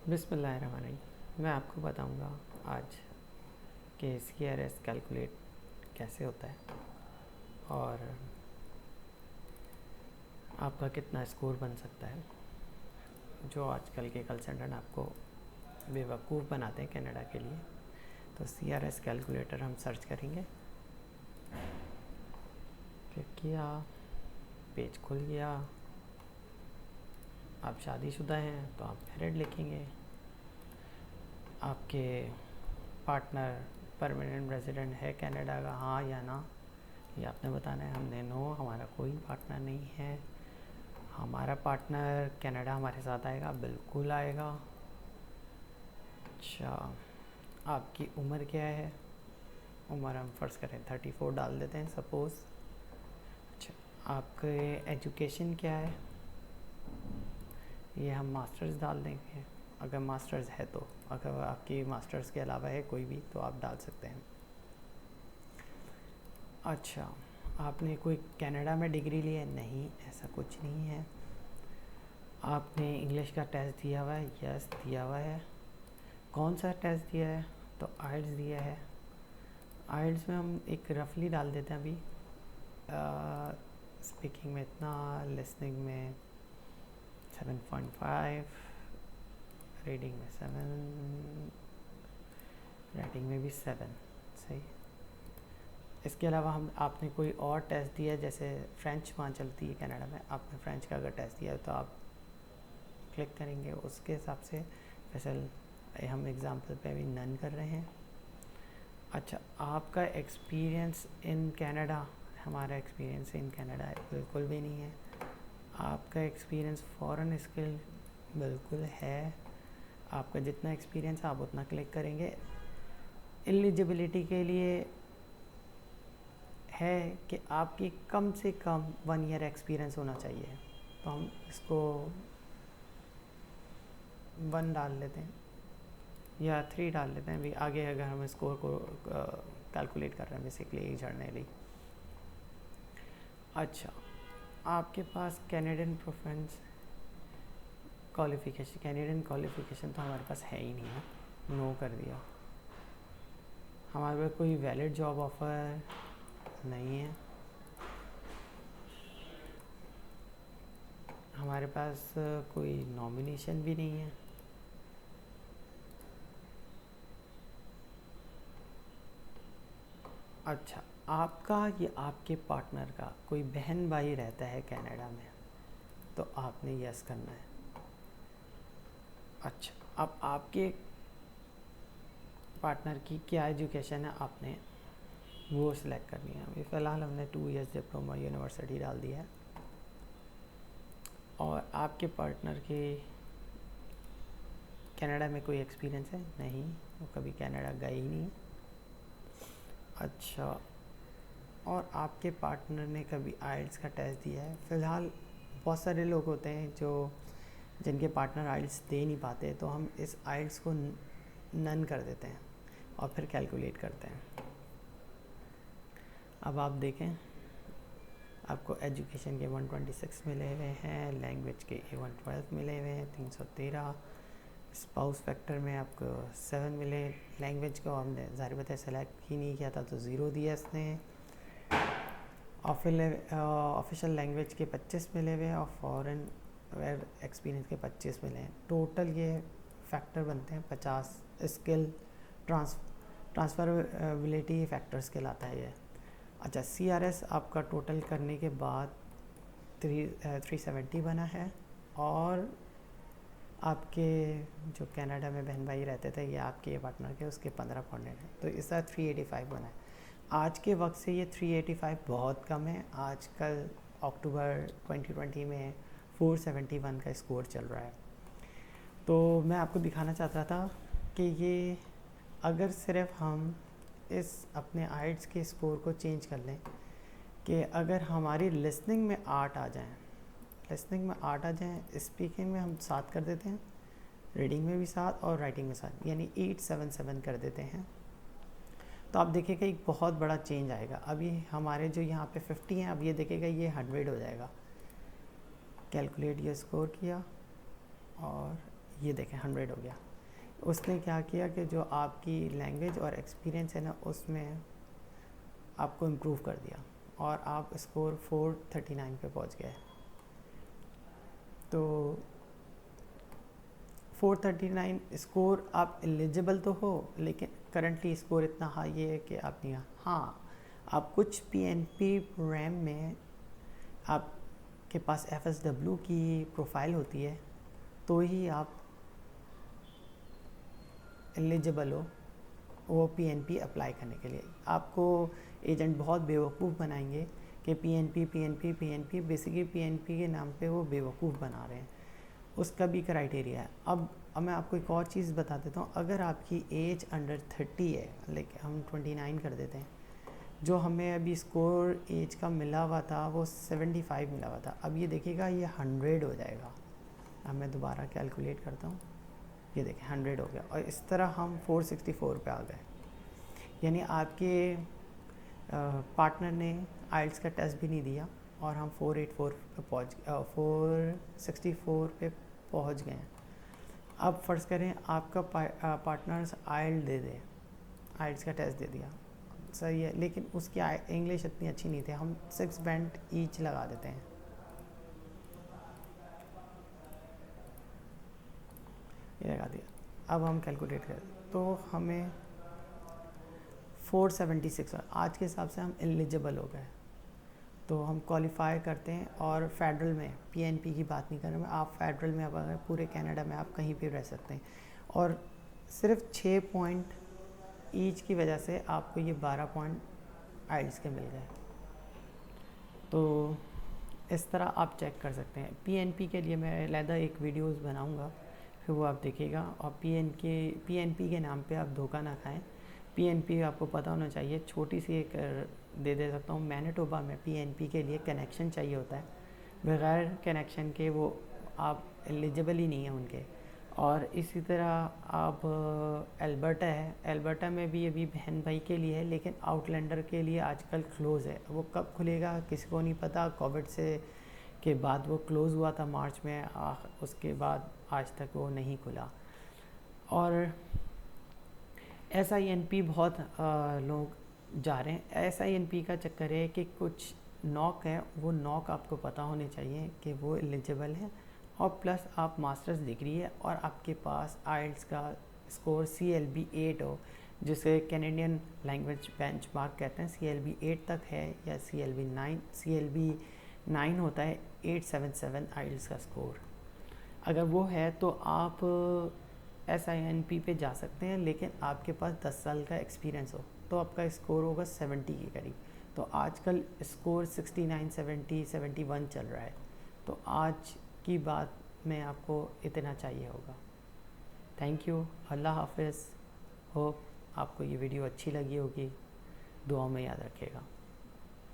बिस्मिल्लाहिर्रहमानिर्रहीम। मैं आपको बताऊंगा आज कि CRS कैलकुलेट कैसे होता है और आपका कितना स्कोर बन सकता है। जो आजकल के कंसल्टेंट आपको बेवकूफ़ बनाते हैं कनाडा के लिए, तो CRS कैलकुलेटर हम सर्च करेंगे। क्लिक किया, पेज खुल गया। आप शादीशुदा हैं तो आप मैरिड लिखेंगे। आपके पार्टनर परमानेंट रेजिडेंट है कनाडा का, हाँ या ना, ये आपने बताना है। हमने नो, हमारा कोई पार्टनर नहीं है। हमारा पार्टनर कनाडा हमारे साथ आएगा, बिल्कुल आएगा। अच्छा, आपकी उम्र क्या है? उम्र हम फ़र्ज़ करें 34 डाल देते हैं सपोज़। अच्छा, आपके एजुकेशन क्या है? ये हम मास्टर्स डाल देंगे अगर मास्टर्स है तो। अगर आपकी मास्टर्स के अलावा है कोई भी तो आप डाल सकते हैं। अच्छा, आपने कोई कनाडा में डिग्री ली है? नहीं, ऐसा कुछ नहीं है। आपने इंग्लिश का टेस्ट दिया हुआ है? यस, दिया हुआ है। कौन सा टेस्ट दिया है? तो आइल्स दिया है। आइल्स में हम एक रफली डाल देते हैं अभी। स्पीकिंग में इतना, लिसनिंग में 7.5, रीडिंग में 7, राइटिंग में भी 7। सही। इसके अलावा हम आपने कोई और टेस्ट दिया, जैसे फ़्रेंच वहाँ चलती है कनाडा में, आपने फ़्रेंच का अगर टेस्ट दिया तो आप क्लिक करेंगे उसके हिसाब से। वैसे हम एग्ज़ाम्पल पे अभी नन कर रहे हैं। अच्छा, आपका एक्सपीरियंस इन कनाडा? हमारा एक्सपीरियंस इन कनाडा बिल्कुल भी नहीं है। आपका एक्सपीरियंस फ़ॉरेन स्किल? बिल्कुल है। आपका जितना एक्सपीरियंस आप उतना क्लिक करेंगे। एलिजिबिलिटी के लिए है कि आपकी कम से कम 1 ईयर एक्सपीरियंस होना चाहिए, तो हम इसको 1 डाल लेते हैं या 3 डाल लेते हैं। अभी आगे अगर हम स्कोर को कैलकुलेट कर रहे हैं बेसिकली जर्नली। अच्छा, आपके पास कैनेडियन प्रोफेंस क्वालिफ़िकेशन? कैनेडियन क्वालिफ़िकेशन तो हमारे पास है ही नहीं है, नो कर दिया। हमारे पास कोई वैलिड जॉब ऑफ़र नहीं है। हमारे पास कोई नॉमिनेशन भी नहीं है। अच्छा, आपका या आपके पार्टनर का कोई बहन भाई रहता है कनाडा में तो आपने यस करना है। अच्छा, अब आपके पार्टनर की क्या एजुकेशन है आपने वो सिलेक्ट करनी है। अभी फ़िलहाल हमने 2 ईयर्स डिप्लोमा यूनिवर्सिटी डाल दिया है। और आपके पार्टनर के कनाडा में कोई एक्सपीरियंस है? नहीं, वो कभी कनाडा गए ही नहीं। अच्छा, और आपके पार्टनर ने कभी आइल्स का टेस्ट दिया है? फ़िलहाल बहुत सारे लोग होते हैं जो जिनके पार्टनर आइल्स दे नहीं पाते, तो हम इस आइल्स को नन कर देते हैं और फिर कैलकुलेट करते हैं। अब आप देखें, आपको एजुकेशन के 126 मिले हुए हैं, लैंग्वेज के A112 मिले हुए हैं 313, स्पाउस फैक्टर में आपको 7 मिले। लैंग्वेज को हमने ज़ाहिर बात है सेलेक्ट ही नहीं किया था तो 0 दिया इसने। ऑफिशियल लैंग्वेज के 25 मिले हुए और फॉरेन वेयर एक्सपीरियंस के 25 मिले हैं। टोटल ये फैक्टर बनते हैं 50। स्किल ट्रांसफरबिलिटी फैक्टर्स कहलाता है ये। अच्छा, CRS आपका टोटल करने के बाद 370 बना है। और आपके जो कनाडा में बहन भाई रहते थे या आपके पार्टनर के, उसके 15 पॉइंट हैं, तो इसका 385 बना है। आज के वक्त से ये 385 बहुत कम है। आजकल अक्टूबर 2020 में 471 का स्कोर चल रहा है। तो मैं आपको दिखाना चाहता था कि ये अगर सिर्फ हम इस अपने आइल्स के स्कोर को चेंज कर लें कि अगर हमारी लिसनिंग में 8 आ जाएं, स्पीकिंग में हम 7 कर देते हैं, रीडिंग में भी 7 और राइटिंग में 7, यानी 877 कर देते हैं, तो आप देखेगा एक बहुत बड़ा चेंज आएगा। अभी हमारे जो यहाँ पे 50 हैं, अब ये देखेगा ये 100 हो जाएगा। कैलकुलेट ये स्कोर किया और ये देखें 100 हो गया। उसने क्या किया कि जो आपकी लैंग्वेज और एक्सपीरियंस है ना, उसमें आपको इम्प्रूव कर दिया और आप स्कोर 439 पे पहुंच गए। तो 439 स्कोर, आप एलिजिबल तो हो, लेकिन करंटली स्कोर इतना हाई है कि आप नहीं। हाँ, आप कुछ पीएनपी प्रोग्राम में आपके पास एफएसडब्ल्यू की प्रोफाइल होती है तो ही आप एलिजिबल हो वो पीएनपी अप्लाई करने के लिए। आपको एजेंट बहुत बेवकूफ़ बनाएंगे कि पीएनपी बेसिकली पीएनपी के नाम पे वो बेवकूफ़ बना रहे हैं। उसका भी क्राइटेरिया है। अब मैं आपको एक और चीज़ बता देता हूँ। अगर आपकी एज अंडर 30 है, लाइक हम 29 कर देते हैं, जो हमें अभी स्कोर एज का मिला हुआ था वो 75 मिला हुआ था। अब ये देखिएगा ये 100 हो जाएगा। अब मैं दोबारा कैलकुलेट करता हूँ, ये देखें 100 हो गया और इस तरह हम 464 पे आ गए। यानी आपके पार्टनर ने आइल्स का टेस्ट भी नहीं दिया और हम 484 पे पहुँच 464 पे पहुँच गए हैं। अब फ़र्ज़ करें आपका पार्टनर्स आइल्स दे दे, आइल्स का टेस्ट दे दिया, सही है, लेकिन उसकी इंग्लिश इतनी अच्छी नहीं थी। हम 6 बैंड ईच लगा देते हैं, ये लगा दिया। अब हम कैलकुलेट करें तो हमें 476, आज के हिसाब से हम एलिजिबल हो गए। तो हम क्वालिफाई करते हैं। और फेडरल में, पीएनपी की बात नहीं कर रहा मैं, आप फेडरल में अब अगर पूरे कनाडा में आप कहीं भी रह सकते हैं और सिर्फ 6 पॉइंट ईच की वजह से आपको ये 12 पॉइंट आइल्स के मिल गए। तो इस तरह आप चेक कर सकते हैं। पीएनपी के लिए मैं अलहदा एक वीडियोस बनाऊंगा, फिर वो आप देखिएगा। और पीएनपी के नाम पे आप धोखा ना खाएं। पीएनपी आपको पता होना चाहिए। छोटी सी एक दे सकता हूँ, मैनिटोबा में पीएनपी के लिए कनेक्शन चाहिए होता है, बगैर कनेक्शन के वो आप एलिजिबल ही नहीं है उनके। और इसी तरह आप एल्बर्टा है, एल्बर्टा में भी अभी बहन भाई के लिए है, लेकिन आउटलैंडर के लिए आजकल क्लोज़ है। वो कब खुलेगा किसी को नहीं पता। कोविड से के बाद वो क्लोज़ हुआ था मार्च में, उसके बाद आज तक वो नहीं खुला। और SINP बहुत लोग जा रहे हैं। SINP का चक्कर है कि कुछ नॉक है, वो नॉक आपको पता होने चाहिए कि वो एलिजिबल है, और प्लस आप मास्टर्स डिग्री है और आपके पास आइल्स का स्कोर CLB 8 हो, जिसे कैनेडियन लैंग्वेज बेंचमार्क कहते हैं। CLB 8 तक है या CLB 9 होता है 877 आइल्स का स्कोर। अगर वो है तो आप SINP पे जा सकते हैं, लेकिन आपके पास 10 साल का एक्सपीरियंस हो तो आपका स्कोर होगा 70 के करीब। तो आजकल स्कोर 69, 70, 71 चल रहा है। तो आज की बात में आपको इतना चाहिए होगा। थैंक यू, अल्लाह हाफिज़। होप आपको ये वीडियो अच्छी लगी होगी। दुआ में याद रखिएगा।